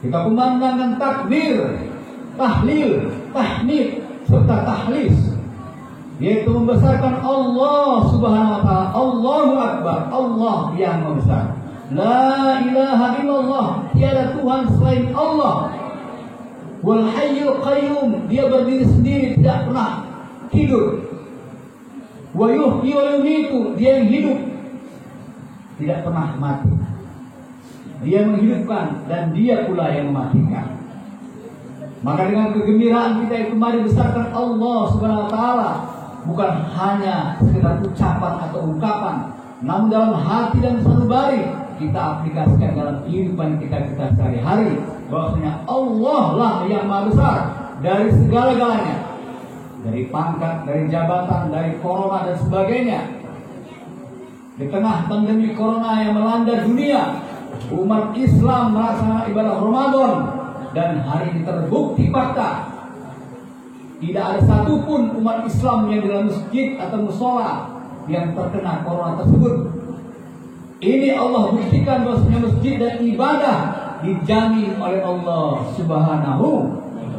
Kita kumandangkan takbir, tahlil, tahmid, serta tahlis, yaitu membesarkan Allah Subhanahu wa Ta'ala. Allahu Akbar, Allah yang membesar. La ilaha illallah, tiada Tuhan selain Allah. Wal hayyul qayyum, dia berdiri sendiri, tidak pernah tidur. Wa yuhyi wa yumiitu, dia yang hidup, tidak pernah mati. Dia menghidupkan dan dia pula yang mematikan. Maka dengan kegembiraan kita itu mari besarkan Allah Subhanahu wa Ta'ala, bukan hanya sekedar ucapan atau ungkapan, namun dalam hati dan sanubari kita aplikasikan dalam kehidupan kita sehari-hari, bahwasanya Allah lah yang maha besar dari segala-galanya, dari pangkat, dari jabatan, dari corona dan sebagainya. Di tengah pandemi corona yang melanda dunia, umat Islam melaksanakan ibadah Ramadan, dan hari ini terbukti fakta tidak ada satupun umat Islam yang di dalam masjid atau musola yang terkena corona tersebut. Ini Allah buktikan bahwasanya masjid dan ibadah dijamin oleh Allah Subhanahu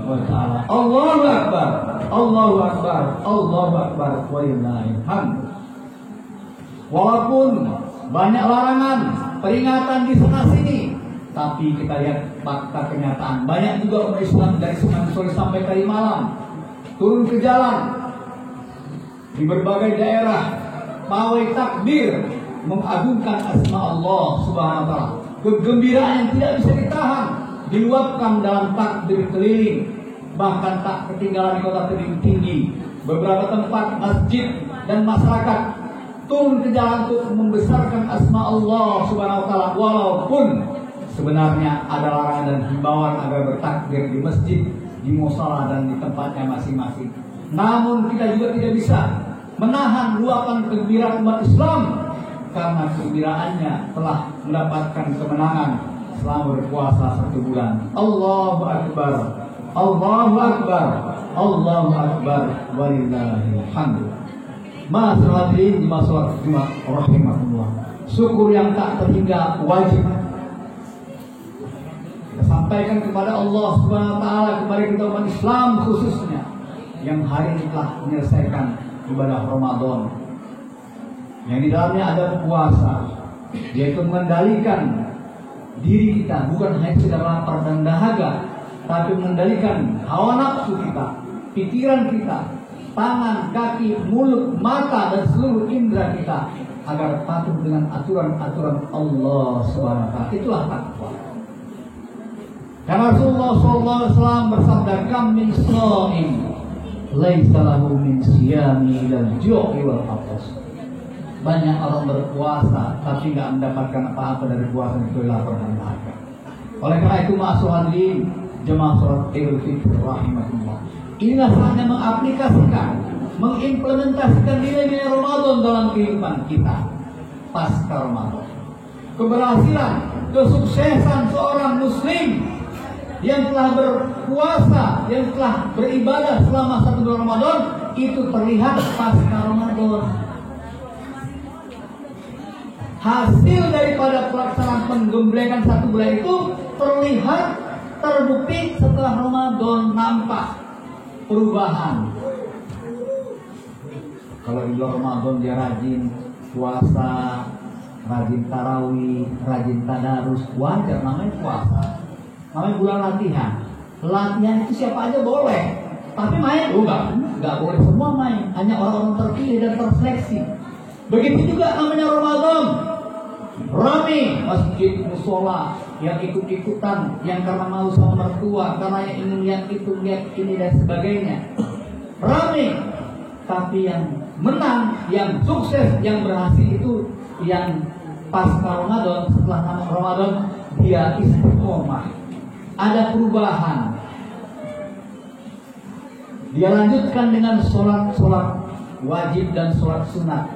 wa Ta'ala. Allahu Akbar, Allahu Akbar, Allahu Akbar, walillahil hamd. Walaupun banyak larangan, peringatan di sana sini, tapi kita lihat fakta kenyataan. Banyak juga umat Islam dari Senin sore sampai tadi malam turun ke jalan di berbagai daerah, pawai takbir, mengagungkan asma Allah Subhanahu wa Ta'ala. Kegembiraan yang tidak bisa ditahan diluapkan dalam takbir keliling, bahkan tak ketinggalan di kota tebing tinggi. Beberapa tempat masjid dan masyarakat turun ke jalan untuk membesarkan asma Allah Subhanahu wa Ta'ala, walaupun sebenarnya ada larangan dan himbauan agar bertakbir di masjid, di musala dan di tempatnya masing-masing. Namun kita juga tidak bisa menahan luapan kegembiraan umat Islam, karena kegembiraannya telah mendapatkan kemenangan selama berpuasa 1 bulan. Allahu Akbar, Allahu Akbar, Allahu Akbar, walillahil hamd. Ma'asyiral hadirin di sholat Jumat rahimahullah. Syukur yang tak terhingga wajib kita sampaikan kepada Allah Subhanahu wa Ta'ala, kepada kita umat Islam khususnya yang hari ini telah menyelesaikan ibadah Ramadan, yang di dalamnya ada puasa, yaitu mengendalikan diri kita, bukan hanya sekedar lapar dan dahaga, tapi mengendalikan hawa nafsu kita, pikiran kita, tangan, kaki, mulut, mata, dan seluruh indera kita, agar patuh dengan aturan-aturan Allah Subhanahu wa Ta'ala. Itulah takwa. Karena Rasulullah SAW bersabda, "Kam min sha'im laisa lahu min siyami ilal ju'i wal 'athas." Banyak orang berpuasa tapi tidak mendapatkan apa-apa dari puasa itu, lapar dan dahaga. Oleh karena itu, ma'asyiral hadirin jemaah salat Idul Fitri rahimahullah, inilah saatnya mengaplikasikan, mengimplementasikan nilai-nilai Ramadan dalam kehidupan kita pasca Ramadan. Keberhasilan, kesuksesan seorang muslim yang telah berpuasa, yang telah beribadah selama 1 bulan Ramadan, itu terlihat pasca Ramadan. Hasil daripada pelaksanaan penggemblengan 1 bulan itu terlihat, terbukti setelah Ramadan, nampak perubahan. Kalau di bulan Ramadan dia rajin puasa, rajin tarawih, rajin tadarus, wajar, namanya puasa. Namanya bulan latihan. Latihan itu siapa aja boleh, tapi main enggak boleh semua main, hanya orang-orang terpilih dan terseleksi. Begitu juga namanya Ramadan, rame masjid, musola, yang ikut-ikutan, yang karena mau sama mertua, karena yang ingin lihat itu, lihat ini dan sebagainya. Rame, tapi yang menang, yang sukses, yang berhasil itu yang pasca Ramadan, setelah Ramadan dia istiqomah. Ada perubahan. Dia lanjutkan dengan sholat wajib dan sholat sunat.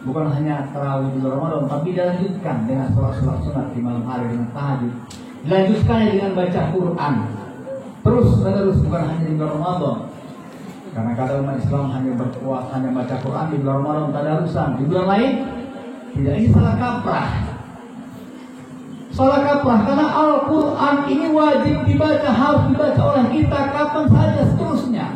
Bukan hanya tarawih di Ramadan, tapi dia lanjutkan dengan sholat sunat di malam hari dengan tahajud. Dilanjutkannya dengan baca Quran. Terus menerus, bukan hanya di bulan Ramadan. Karena kadang umat Islam hanya berpuasa, hanya baca Quran di bulan Ramadan, tadarusan. Di bulan lain tidak. Ini salah kaprah. salah kaprah, karena Al-Quran ini wajib dibaca, harus dibaca oleh kita kapan saja seterusnya.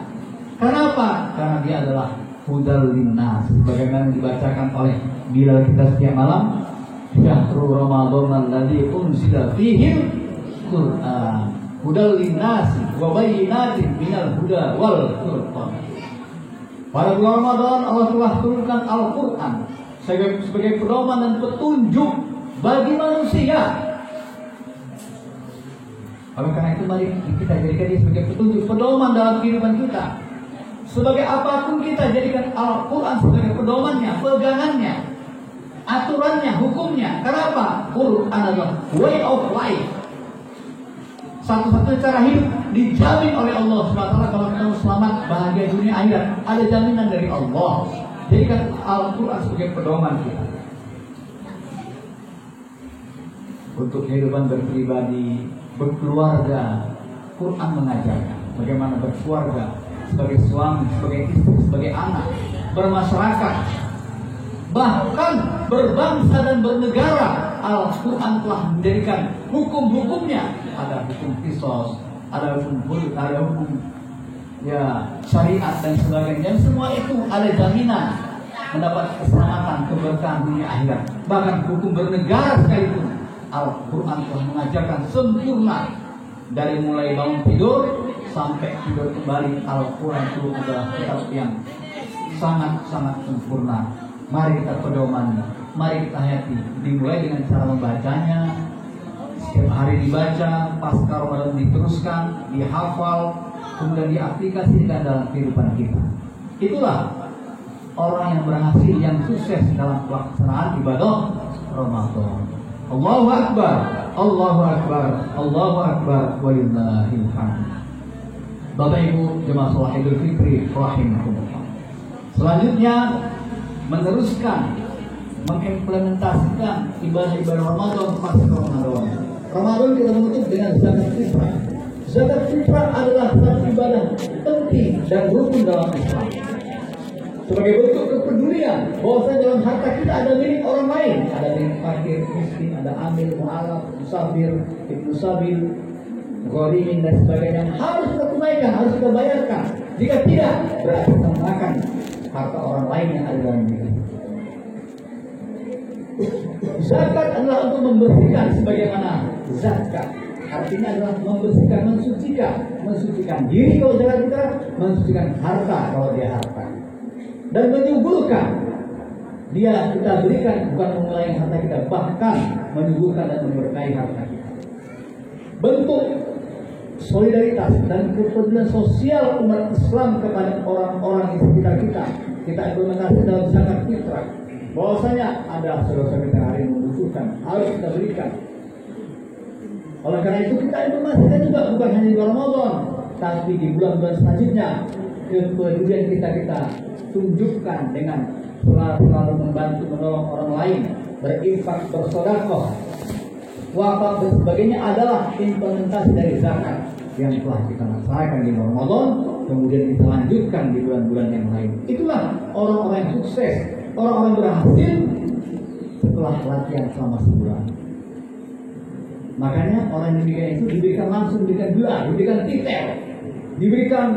Kenapa? Karena dia adalah hudal linnas, bagaimana dibacakan oleh Bilal kita setiap malam. Syahrul Ramadan alladzi unzila fihi Qur'an hudal linnas wa bayyinatin minal huda wal furqan. Pada bulan Ramadan Allah telah turunkan Al-Quran sebagai pedoman dan petunjuk bagi manusia. Oleh karena itu mari kita jadikan dia sebagai petunjuk, pedoman dalam kehidupan kita. Sebagai apapun kita jadikan Al-Quran sebagai pedomannya, pegangannya, aturannya, hukumnya. Kenapa? Quran adalah way of life. Satu-satunya cara hidup dijamin oleh Allah SWT. Kalau kita mau selamat, bahagia dunia akhirat, ada jaminan dari Allah. Jadikan Al-Quran sebagai pedoman kita. Untuk kehidupan berpribadi, berkeluarga, Quran mengajarkan bagaimana berkeluarga, sebagai suami, sebagai istri, sebagai anak, bermasyarakat, bahkan berbangsa dan bernegara. Al-Quran telah menjadikan hukum-hukumnya. Ada hukum qisas, ada hukum syariat dan sebagainya. Dan semua itu ada jaminan mendapat keselamatan, keberkahan dunia akhirat. Bahkan hukum bernegara sekalipun Al-Quran telah mengajarkan sempurna. Dari mulai bangun tidur sampai tidur kembali, Al-Quran itu adalah kitab yang sangat-sangat sempurna. Mari kita pedoman, mari kita hayati. Dimulai dengan cara membacanya, setiap hari dibaca, pasca Ramadan diteruskan, dihafal, kemudian diaplikasikan dalam kehidupan kita. Itulah orang yang berhasil, yang sukses dalam pelaksanaan ibadah Ramadan. Allahu Akbar, Allahu Akbar, Allahu Akbar, walillahil hamd. Bapak Ibu jemaah salat Idul Fitri rahimakumullah. Selanjutnya meneruskan, mengimplementasikan ibadah-ibadah Ramadan pasca Ramadan. Ramadan kita menutup dengan zakat fitrah. Zakat fitrah adalah satu ibadah penting dan rukun dalam Islam. Sebagai bentuk kepedulian bahwasanya dalam harta kita ada milik orang lain, ada milik fakir, miskin, ada amil, mu'alaf, musafir, ibnu sabil, gharimin dan sebagainya. Harus kita tunaikan, harus kita bayarkan. Jika tidak, berarti kita makan harta orang lain yang ada dalam diri. Zakat adalah untuk membersihkan, sebagaimana zakat artinya adalah membersihkan, mensucikan diri kalau zakat kita, mensucikan harta kalau dia harta. Dan menyuburkan, dia kita berikan bukan mengulangi harta kita, bahkan menyuburkan dan memberkahi harta kita. Bentuk solidaritas dan kepedulian sosial umat Islam kepada orang-orang di sekitar kita, kita implementasi dalam zakat fitrah. Bahwasanya ada saudara-saudara kita hari membutuhkan, harus kita berikan. Oleh karena itu kita implementasikan juga bukan hanya di Ramadan, tapi di bulan-bulan selanjutnya. Kepedulian kita tunjukkan dengan selalu membantu menolong orang lain, berinfak, bersedekah, wakaf dan sebagainya adalah implementasi dari zakat yang telah kita laksanakan di Ramadan, kemudian kita lanjutkan di bulan-bulan yang lain. Itulah orang-orang yang sukses, orang-orang berhasil setelah latihan selama sebulan. Makanya orang yang demikian itu diberikan langsung, diberikan gelar, diberikan titel, diberikan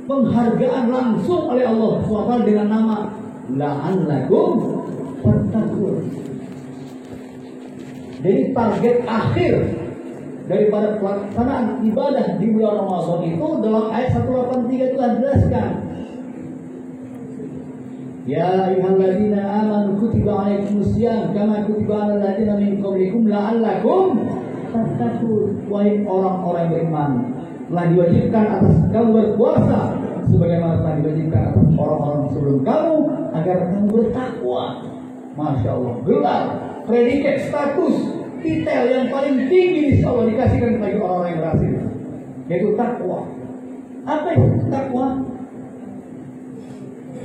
penghargaan langsung oleh Allah SWT dengan nama la'allakum tattaqun. Jadi target akhir daripada pelaksanaan ibadah di bulan Ramadan itu dalam ayat 183 telah dijelaskan. Ya ayyuhalladzina amanu kutiba alaikumusiyam kama kutiba alal ladzina min qablikum la'allakum tattaqun. Wahai orang-orang yang beriman, telah diwajibkan atas kamu berpuasa sebagaimana telah diwajibkan atas orang-orang sebelum kamu agar kamu bertakwa. Masya Allah, gelar, predikat, status, titel yang paling tinggi insya Allah dikasihkan bagi orang-orang yang berhasil, yaitu takwa. Apa itu takwa?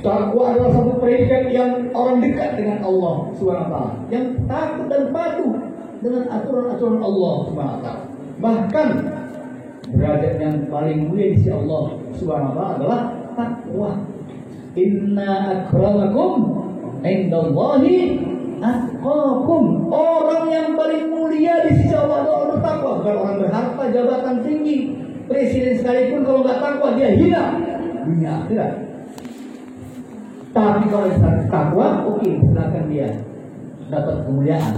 Takwa adalah satu predikat yang orang dekat dengan Allah Subhanahu wa taala, yang takut dan patuh dengan aturan-aturan Allah Subhanahu wa taala. Bahkan derajat yang paling mulia di sisi Allah Subhanahu wa taala adalah takwa. Inna akramakum indallahi atqakum. Orang yang paling mulia di sisi Allah adalah orang bertakwa, bukan orang berharta, jabatan tinggi. Presiden sekalipun kalau nggak takwa dia hina dunia akhirat. Tapi kalau dia takwa, oke, silakan dia dapat kemuliaan.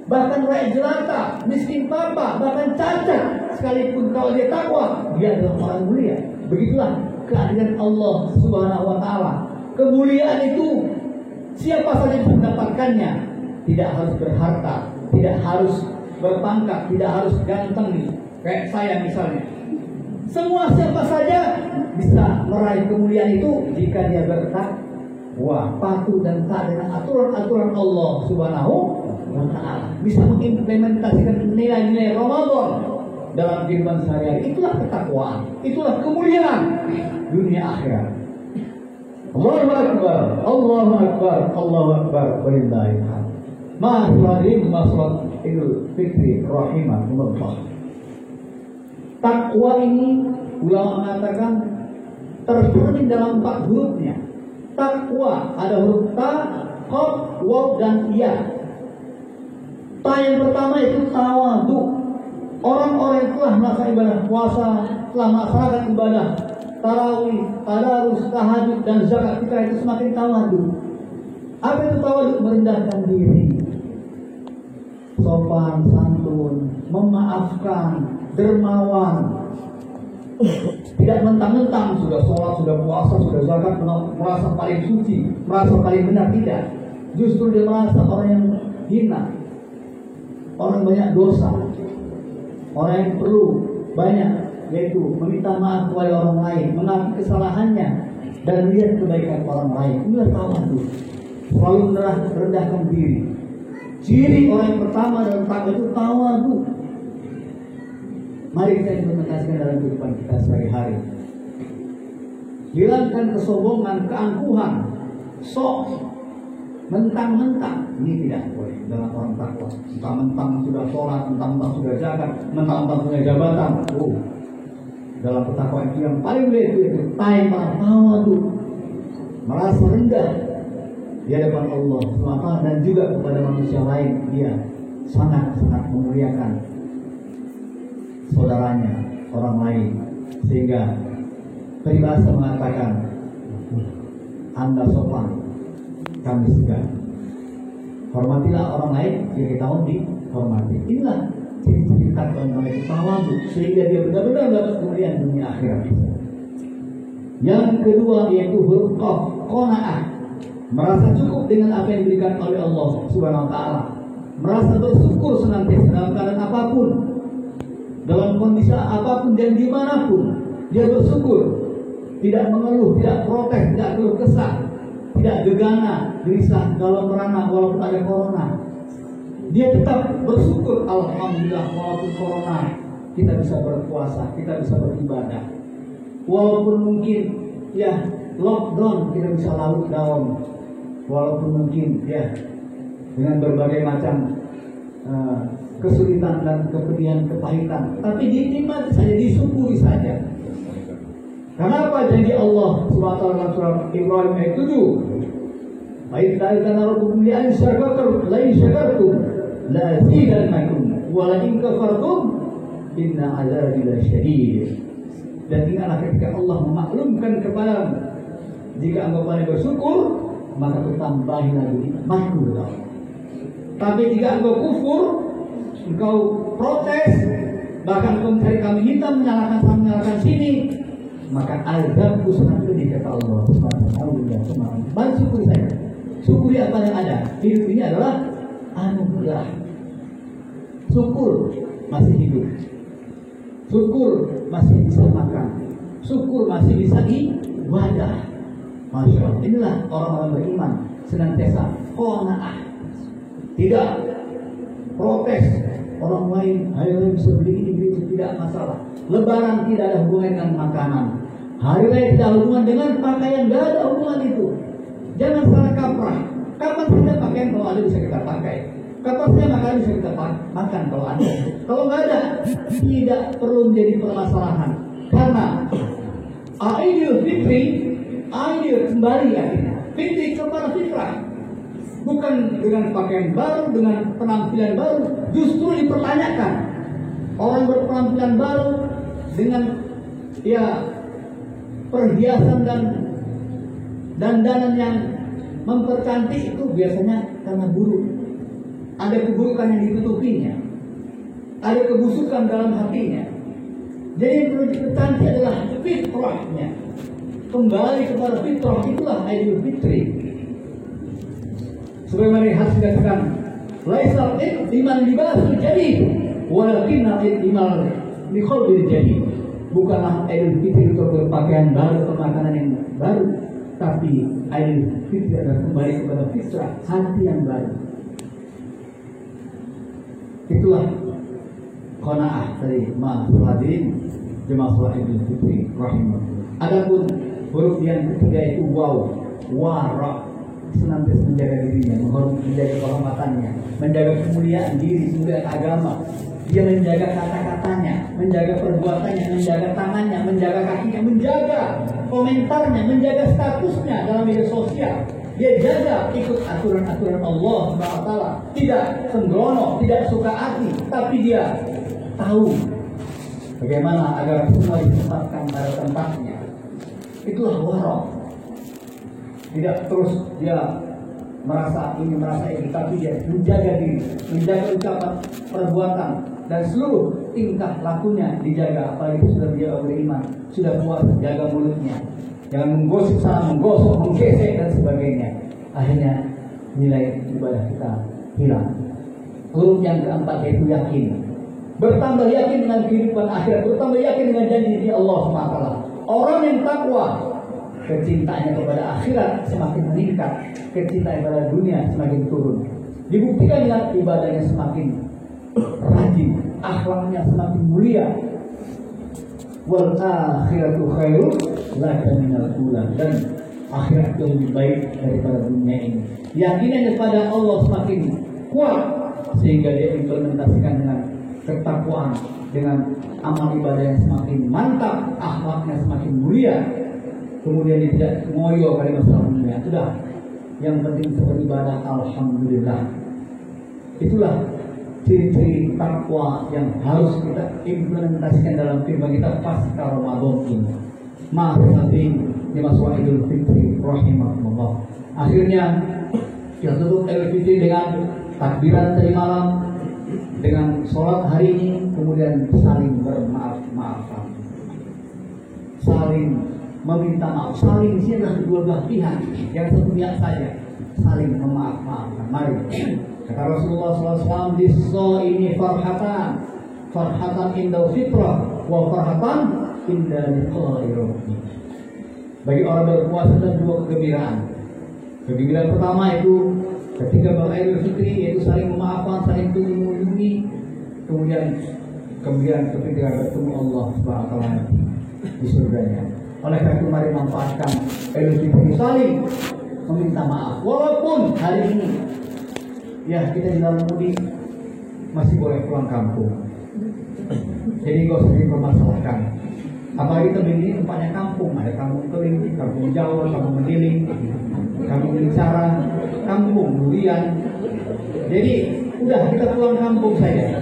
Bahkan rakyat jelata, miskin papa, bahkan cacat, sekalipun kalau dia takwa, dia adalah orang mulia. Begitulah keadilan Allah Subhanahu wa Ta'ala. Kemuliaan itu siapa saja bisa mendapatkannya. Tidak harus berharta, tidak harus berpangkat, tidak harus ganteng nih, kayak saya misalnya. Semua siapa saja bisa meraih kemuliaan itu jika dia bertakwa, patuh dan taat dengan aturan-aturan Allah Subhanahu wa Ta'ala. Bisa mengimplementasikan nilai-nilai Ramadan dalam kehidupan sehari-hari. Itulah ketakwaan, itulah kemuliaan dunia akhirat. Allahu Akbar, Allahu Akbar, Allahu Akbar, walillahil hamd. Ma'asyirin masalah Idul Fitri rahimahumullah. Takwa ini ulama mengatakan tersusun dalam 4 hurufnya. Takwa ada huruf ta, qaf, waw dan ya. Ta yang pertama itu tawadhu. Orang-orang yang telah melaksanakan ibadah puasa, telah melaksanakan ibadah tarawih, tadarus, tahajud dan zakat fitrah itu semakin tawadhu. Apa itu tawadhu? Merendahkan diri, sopan santun, memaafkan, dermawan. Tidak mentang-mentang sudah sholat, sudah puasa, sudah zakat, merasa paling suci, merasa paling benar. Tidak. Justru dia merasa orang yang hina, orang banyak dosa, orang yang perlu banyak, yaitu meminta maaf kepada orang lain, mengakui kesalahannya dan melihat kebaikan orang lain. Inilah tawadhu. Selalu merendahkan diri. Ciri orang yang pertama dalam takwa itu tawadhu. Mari kita implementasikan dalam kehidupan kita sehari-hari. Hilangkan kesombongan, keangkuhan, sok, mentang-mentang. Ini tidak boleh dalam orang takwa. Mentang-mentang sudah sholat, mentang-mentang sudah zakat, mentang-mentang punya jabatan. Dalam ketakwaan itu yang paling mulia itu tawadhu, merasa rendah di hadapan Allah SWT dan juga kepada manusia lain. Dia sangat-sangat memuliakan saudaranya, orang lain, sehingga peribahasa mengatakan Anda sopan, kami segan. Hormatilah orang lain, jika kita mau dihormati. Inilah ciri-ciri takwa yang itu tawadhu, sehingga dia benar-benar dapat kemuliaan dunia akhirat. Yang kedua yaitu huruf qaf, qanaah, merasa cukup dengan apa yang diberikan oleh Allah Subhanahu wa Ta'ala, merasa bersyukur senantiasa dalam keadaan apapun, dalam kondisi apapun dan dimanapun dia bersyukur, tidak mengeluh, tidak protes, tidak keluh kesah, tidak gegana, gelisah kalau merana walaupun ada corona. Dia tetap bersyukur, alhamdulillah walaupun corona kita bisa berpuasa, kita bisa beribadah. Walaupun mungkin ya lockdown kita bisa lockdown, walaupun mungkin ya dengan berbagai macam kesulitan dan kepedihan, kepahitan, tapi dinikmati saja, disyukuri saja. Karena apa janji Allah SWT dalam surah Ibrahim ayat 7? Baik ta'ala rabbukum li'an syakartum la azidannakum wa la in kafartum inna 'adzabi lasyadid. Dan ingatlah ketika Allah memaklumkan kepadamu, jika engkau pandai bersyukur, maka bertambahin lagi nikmatku. Tapi jika engkau kufur, engkau protes, bahkan engkau mencari kami hitam, menyalahkan sini, maka azabku sangat pedih, kata Allah. Baik syukuri saja, syukuri apa yang ada. Hidup ini adalah anugerah. Syukur masih hidup, syukur masih bisa makan, syukur masih bisa ibadah. Masya Allah, inilah orang-orang beriman, senantiasa qanaah, tidak protes orang lain. Ayo bisa beli ini, beli itu, tidak masalah. Lebaran tidak ada hubungan dengan makanan, hari raya tidak ada hubungan dengan pakaian, tidak ada hubungan itu. Jangan salah kaprah. Kapan saja pakaian kalau ada bisa kita pakai, kapan saja makanan bisa kita makan kalau ada. Kalau nggak ada, tidak perlu menjadi permasalahan. Karena Idul Fitri, Idul kembali akhirnya, Fitri kepada fitrah. bukan dengan pakaian baru, dengan penampilan baru, justru dipertanyakan. Orang berpenampilan baru dengan perhiasan dan dandanan yang mempercantik itu biasanya karena buruk. Ada keburukan yang ditutupinya, ada kebusukan dalam hatinya. Jadi yang perlu dipercantik adalah fitrahnya. Kembali kepada fitrah, itulah Idul Fitri. Sebagaimana hadis dikatakan, laisal iman libasul jadid, walakinna iman li qalbil jadid. Bukanlah Idul Fitri itu berpakaian baru, pemakanan yang baru, tapi Idul Fitri adalah kembali kepada fitrah, hati yang baru. Itulah qanaah dari ma'asul hadirin jemaah salat Idul Fitri rahimahullah. Adapun huruf yang ketiga itu waw, wara, senantiasa menjaga dirinya, menjaga kehormatannya, menjaga kemuliaan diri, kemuliaan agama. Dia menjaga kata-katanya, menjaga perbuatannya, menjaga tangannya, menjaga kakinya, menjaga komentarnya, menjaga statusnya dalam media sosial. Dia jaga ikut aturan-aturan Allah SWT. Tidak sembrono, tidak suka hati, tapi dia tahu bagaimana agar semua ditempatkan pada tempatnya. Itulah warok. Tidak terus dia merasa ini, tapi dia menjaga diri, menjaga ucapan, perbuatan, dan seluruh tingkah lakunya dijaga. Apalagi sudah dia beriman, sudah puas, jaga mulutnya, jangan menggosip sana, menggosok, menggesek dan sebagainya. Akhirnya nilai ibadah kita hilang. Huruf yang keempat yaitu yakin. Bertambah yakin dengan kehidupan akhirat, bertambah yakin dengan janji dari Allah SWT. Orang yang takwa, kecintaannya kepada akhirat semakin meningkat, kecintaan pada dunia semakin turun. Dibuktikan dengan ibadahnya semakin rajin, akhlaknya semakin mulia. Wal akhiratu khairun laka minal ula, dan akhirat itu lebih baik daripada dunia ini. Yakinannya pada Allah semakin kuat sehingga dia implementasikan dengan ketakwaan, dengan amal ibadah yang semakin mantap, akhlaknya semakin mulia. Kemudian dia tidak ngoyo pada masalah dunia. Sudah, yang penting beribadah, alhamdulillah. Itulah ciri-ciri takwa yang harus kita implementasikan dalam kehidupan kita pasca Ramadan ini. Ma'asalatin di masa Idul Fitri rahimahullah. Akhirnya kita tutup Idul Fitri dengan takbiran tadi malam, dengan sholat hari ini, kemudian saling bermaaf-maafan, saling meminta maaf. Saling di sini adalah kedua belah pihak, jangan satu pihak saja. Saling memaaf-maafkan. Mari. Kata Rasulullah SAW, "Lis-shaimi farhatan, farhatan inda fitrah, wa farhatan inda liqa'i rabbih." Bagi orang berpuasa ada dua kegembiraan. Kegembiraan pertama itu ketika beridul fitri, yaitu saling memaafkan, saling mengunjungi. Kemudian kegembiraan ketika bertemu Allah Subhanahu wa taala di surganya. Oleh karena itu mari manfaatkan Idul Fitri saling meminta maaf. Walaupun hari ini kita di dalam mudik masih boleh pulang kampung. Jadi gak usah dipermasalahkan. Apalagi Tebing ini tempatnya kampung. Ada kampung Keling, kampung Jawa, kampung Mendiling, kampung Lincara, kampung Durian. Jadi udah kita pulang kampung saja.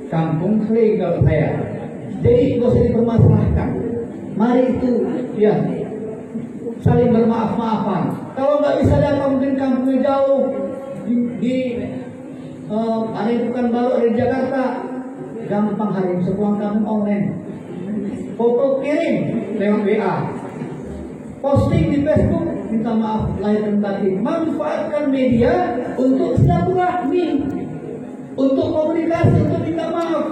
Kampung Keling kalau saya. Jadi gak usah dipermasalahkan. Mari itu saling bermaaf-maafan. Kalau nggak bisa datang mungkin kampungnya jauh ada yang bukan baru, ada di Jakarta, gampang hari ini sepulang kampung online. Foto kirim lewat WA, posting di Facebook, minta maaf lahir dan batin. Manfaatkan media untuk silaturahmi, untuk komunikasi, untuk minta maaf.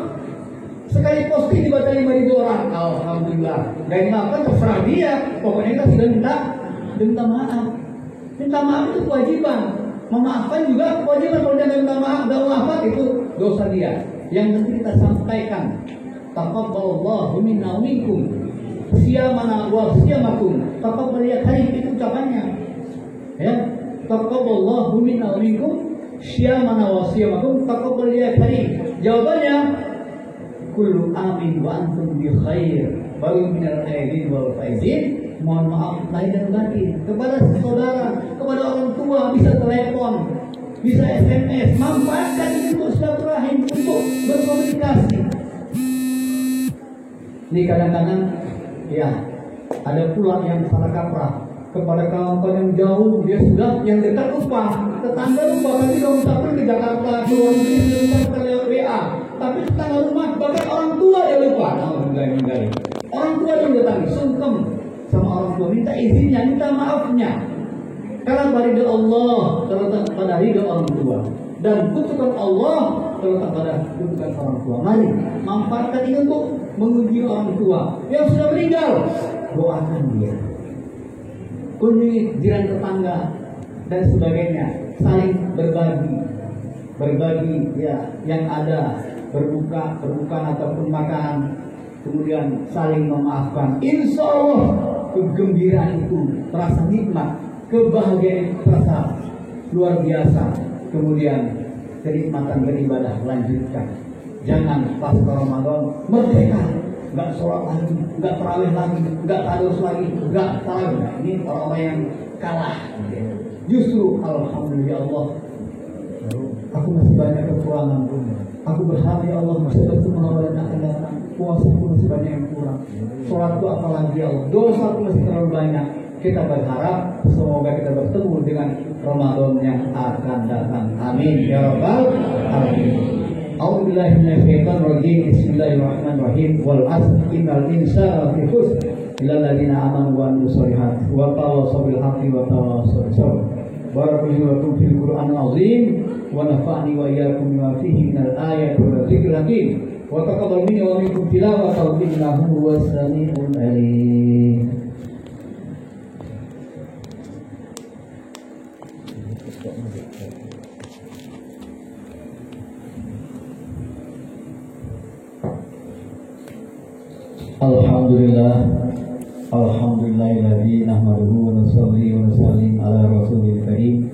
Sekali posting dibaca 5.000 orang, alhamdulillah. Dan maafkan terserah dia, pokoknya kita sudah minta maaf. Minta maaf itu kewajiban. Memaafkan juga kewajiban. Kalau dia minta maaf, gak maafkan, itu dosa dia. Yang penting kita sampaikan, taqabbalallahu minna wa minkum, siyamana wa siyamakum. Taqabbal ya karim, itu ucapannya. Ya, taqabbalallahu minna wa minkum, siyamana wa siyamakum, taqabbal ya karim. Jawabannya, kullu amin wa antum bi khair, baru minal aidin wal faizin, mohon maaf lahir dan batin. Kepada saudara, kepada orang tua bisa telepon, bisa SMS, manfaatkan ini untuk silaturahim, untuk berkomunikasi. Ini kadang-kadang ya ada pula yang salah kaprah kepada kawan-kawan yang jauh, dia sudah yang dekat lupa, tetangga lupa, tapi kalau ucapkan ke Jakarta, ke luar negeri, dia ucapkan lewat WA, tapi tetangga rumah, bahkan orang tua yang lupa. Orang tua yang datangi, sungkem sama orang tua, minta izinnya, minta maafnya. Karena ridho Allah terletak pada ridho orang tua, dan kutukan Allah terletak pada kutukan orang tua. Mari manfaatkan ini untuk menguji orang tua yang sudah meninggal. Doakan dia, kunjungi jiran tetangga dan sebagainya, saling berbagi ya yang ada, berbuka ataupun makan, kemudian saling memaafkan. Insya Allah kegembiraan itu terasa nikmat, kebahagiaan terasa luar biasa. Kemudian kenikmatan beribadah lanjutkan. Jangan pas Ramadan merdeka, nggak sholat lagi, nggak tarawih lagi, nggak tadarus lagi, nggak tarawih. Nah, ini orang-orang yang kalah. Justru alhamdulillah Allah, aku masih banyak kekurangan. Aku berharap ya Allah masih bertemu dan akan datang. Puasa aku masih banyak yang kurang. Sholatku apalagi ya Allah. Dosa aku masih terlalu banyak. Kita berharap semoga kita bertemu dengan Ramadan yang akan datang. Amin ya rabbal alamin. A'udzubillahi minasyaitonir rajim. Bismillahirrahmanirrahim. Wal 'asr innal insana lafi khusr illa alladziina aamanu wa 'amilus shalihaati wa tawassaw bil haqqi wa tawassaw bis sabr. Barakallahu fil Qur'anil 'azim wa nafa'ani wa iyyakum bima fihi minal ayati wa dzikril hakim. Wa taqabbal minni wa minkum tilawatahu innahu huwas samii'ul 'aliim. Alhamdulillahilladzi nahmaduhu wa nusalli wa nusallim ala rasulil karim.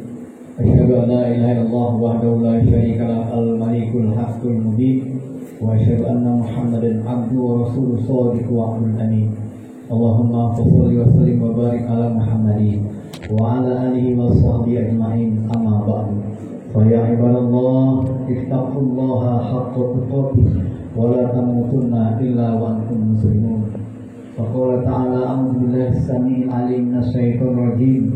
Asyhadu an la ilaha illallah wahdahu la syarika lah al-malikul haqqul mubin wa asyhadu anna Muhammadan abduhu wa rasuluhu shadiq wa amin. Allahumma shalli wa sallim wa barik ala Muhammadin wa ala alihi wa sahbihi ajma'in. Amma ba'du. Fa ya ibadallah ittaqullaha haqqa tuqatih wa la tamutunna illa wa antum muslimun. Faqala ta'ala a'udzu billahi as-sami'il 'alim minasyaitonir rajim.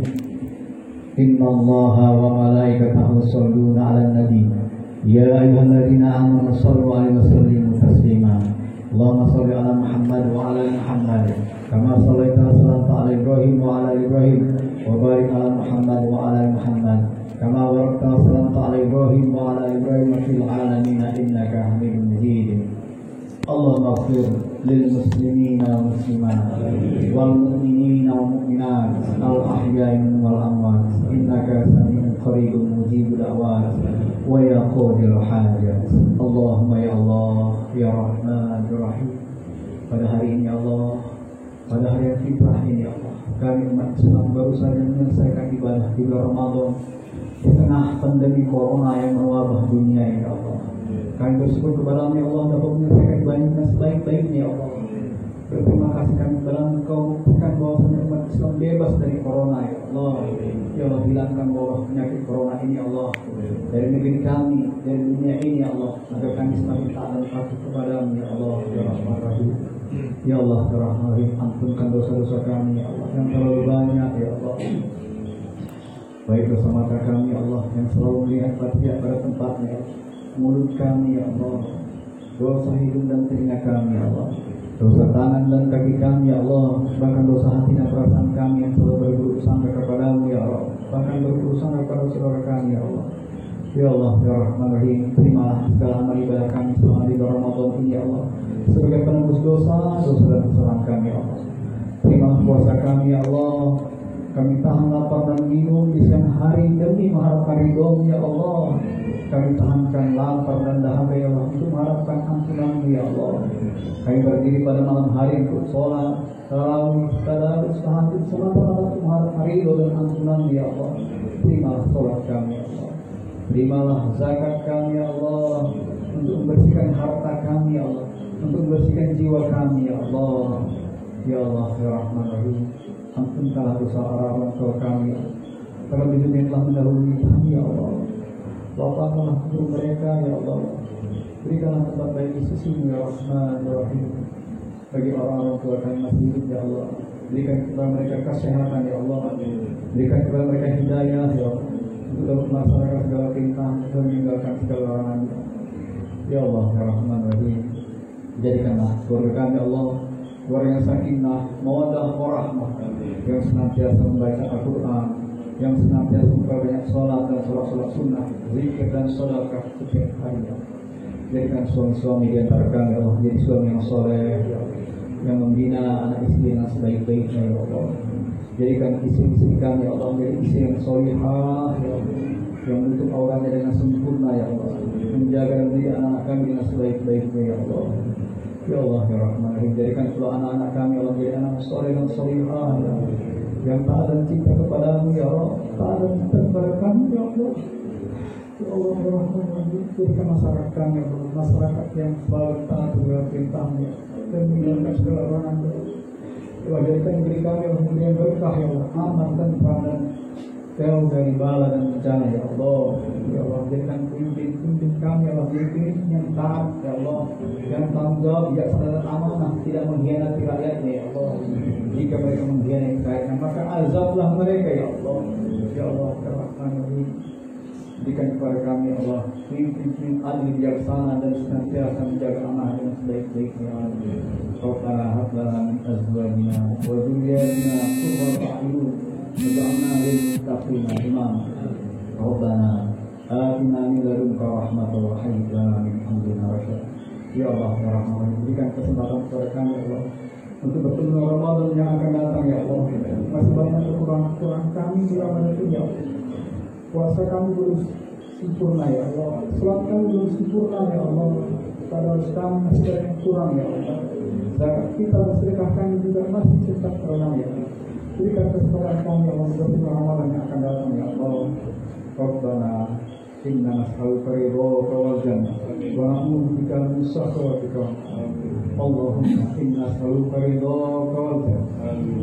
Innallaha wa malaikatahu yusholluna 'alan nabi. Ya ayyuhalladzina amanu shallu 'alaihi wa sallimu taslima. Allahumma shalli 'ala Muhammad wa 'ala ali Muhammad kama shallaita wa sallamta 'ala Ibrahim wa 'ala ali Ibrahim wa barik 'ala Muhammad wa 'ala ali Muhammad kama barakta wa sallamta 'ala Ibrahim wa 'ala ali Ibrahim fil 'alamin innaka Hamidum Majid. Allahumma ighfir lil muslimina wal muslimat wal mu'minina wal mu'minat al ahya'i wal amwat innaka sami'un qaribun mujibud da'wat wa ya qadirul hajat. Allahumma ya Allah ya Rahman ya Rahim, pada hari ini ya Allah, pada hari yang fitrah ini ya Allah, kami umat Islam baru saja menyelesaikan ibadah di bulan Ramadan di tengah pandemi corona yang mewabah dunia ini ya Allah. Kami bersyukur kepada ya Allah dapat menyelesaikan ibadahnya sebaik-baiknya ya Allah. Berterima kasih kami kepada Engkau buktikan bahwasanya umat Islam bebas dari corona ya Allah. Ya Allah, hilangkan wabah penyakit corona ini ya Allah dari negeri kami, dari dunia ini ya Allah, agar kami semakin taat dan patuh kepadamu ya Allah ya Rahman Rahim. Ya Allah ya Rahman Rahim, ampunkan dosa-dosa kami ya Allah yang terlalu banyak ya Allah. Baik dosa mata kami ya Allah yang selalu melihat pada tempatnya, mulut kami ya Allah, dosa hidung dan telinga kami ya Allah, dosa tangan dan kaki kami ya Allah, bahkan dosa hati dan perasaan kami yang selalu berburuk sangka kepadamu ya Allah, bahkan berburuk sangka kepada saudara kami ya Allah. Ya Allah ya Rahman Rahim, terimalah segala amal ibadah kami selama di Ramadan ini ya Allah, sebagai penembus dosa dan kesalahan kami ya Allah. Terimalah puasa kami ya Allah, kami tahan lapar dan minum di siang hari demi mengharapkan ridho-Mu ya Allah. Kami tahankan lapar dan dahaga ya Allah untuk mengharapkan ampunan-Mu ya Allah. Kami berdiri pada malam hari untuk sholat, tarawih, tadarus, tahajud semata-mata untuk mengharapkan ridho dan ampunan-Mu ya Allah. Terimalah sholat kami ya Allah, terimalah zakat kami ya Allah, untuk membersihkan harta kami ya Allah, untuk membersihkan jiwa kami ya Allah. Ya Allah, ya Rahman Rahim, ampunkanlah dosa orang tua kami, terlebih yang telah mendahului kami, ya Allah. Lapangkanlah kubur mereka, ya Allah. Berikanlah tempat baik di sisimu, ya Rahman Rahim. Bagi orang-orang tua kami masih hidup, ya Allah. Berikan kepada mereka kesehatan, ya Allah. Berikan kepada mereka hidayah, ya Allah, untuk dapat melaksanakan segala perintah dan meninggalkan segala larangan. Ya Allah, ya Rahman Rahim, jadikanlah keluarga kami, Allah, keluarga yang sakinah, mawaddah warahmah, yang senantiasa membaca Al-Quran, yang senantiasa memperbanyak sholat dan sholat sunnah, zikir dan sedekah setiap hari. Jadikan suami-suami di antara kami, Allah, jadi suami yang soleh, yang membina anak istri dengan sebaik-baiknya, ya Allah. Jadikan istri-istri kami, Allah, menjadi istri yang solihah, ya Allah, yang menutup auratnya dengan sempurna, ya Allah, menjaga dan mendidik anak-anak kami dengan sebaik-baiknya, ya Allah. Ya Allah, ya Rahman Rahim, jadikan pula anak-anak kami, Allah, menjadi anak soleh dan solihah, ya Allah, yang taat dan cinta kepadamu, ya Allah, taat dan cinta kepada kami, ya Allah. Ya Allah, ya Rahman Rahim, jadikan masyarakat kami, ya Allah, masyarakat yang selalu taat kepada perintahmu dan menjalankan segala larangan. Ya, jadikan negeri kami, ya Allah, negeri yang berkah, ya Allah, aman dan tenang, jauh dari bala dan bencana, ya Allah. Ya Allah, jadikan pemimpin kami, ya Allah, pemimpin yang taat, ya Allah, yang tanggung jawab, bijaksana dan amanah, tidak mengkhianati rakyatnya, ya Allah. Jika mereka mengkhianati rakyatnya, maka azablah mereka, ya Allah. Ya Allah, ya Rahman Rahim, berikan kepada kami, ya Allah, pemimpin adil bijaksana dan senantiasa menjaga amanah dengan sebaik-baiknya. Rabbana hab lana min azwajina wa dhurriyyatina qurrata a'yun waj'alna lil muttaqina imama. Rabbana atina min ladunka rahmatan wa hayyi lana min amrina rasyada. Ya Allah, ya Rahman, berikan kesempatan kepada kami, ya Allah, untuk bertemu Ramadan yang akan datang, ya Allah. Masih banyak kekurangan kami di Ramadan itu, ya Allah. Puasa kami belum sempurna, ya Allah. Salat kami belum sempurna, ya Allah. Padahal kami masih ada yang kurang, ya Allah. Zakat kita dan sedekah kami juga masih tetap kurang, ya Allah. Berikan kesempatan kami, ya Allah, untuk Ramadan yang akan datang, ya Allah. Rabbana inna nas'aluka ridhaka wal jannah wa na'udzu bika min sakhatika. Allahumma inna nas'aluka ridhaka wal jannah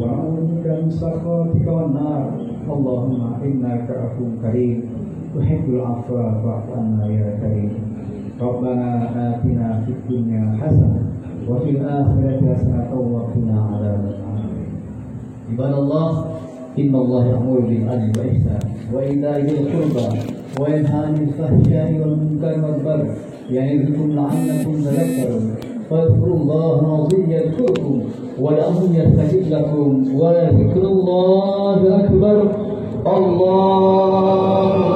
wa na'udzu bika min sakhatika wan nar. Allahumma innaka afuwwun karim tuhibbul afwa fa'fu anna ya karim. Rabbana atina fid dunya hasanah wa fil akhirati hasanah wa qina adzabannar. Ibadallah, innallaha ya'muru bil adli wal ihsan wa ita'i dzil qurba wa yanha 'anil fahsya'i wal munkari wal baghi ya'idukum la'allakum tadhakkarun. Fadhkurullaha 'azim yadhkurkum wa la'ahu yastajib lakum wa la dzikrullahi akbar. Allah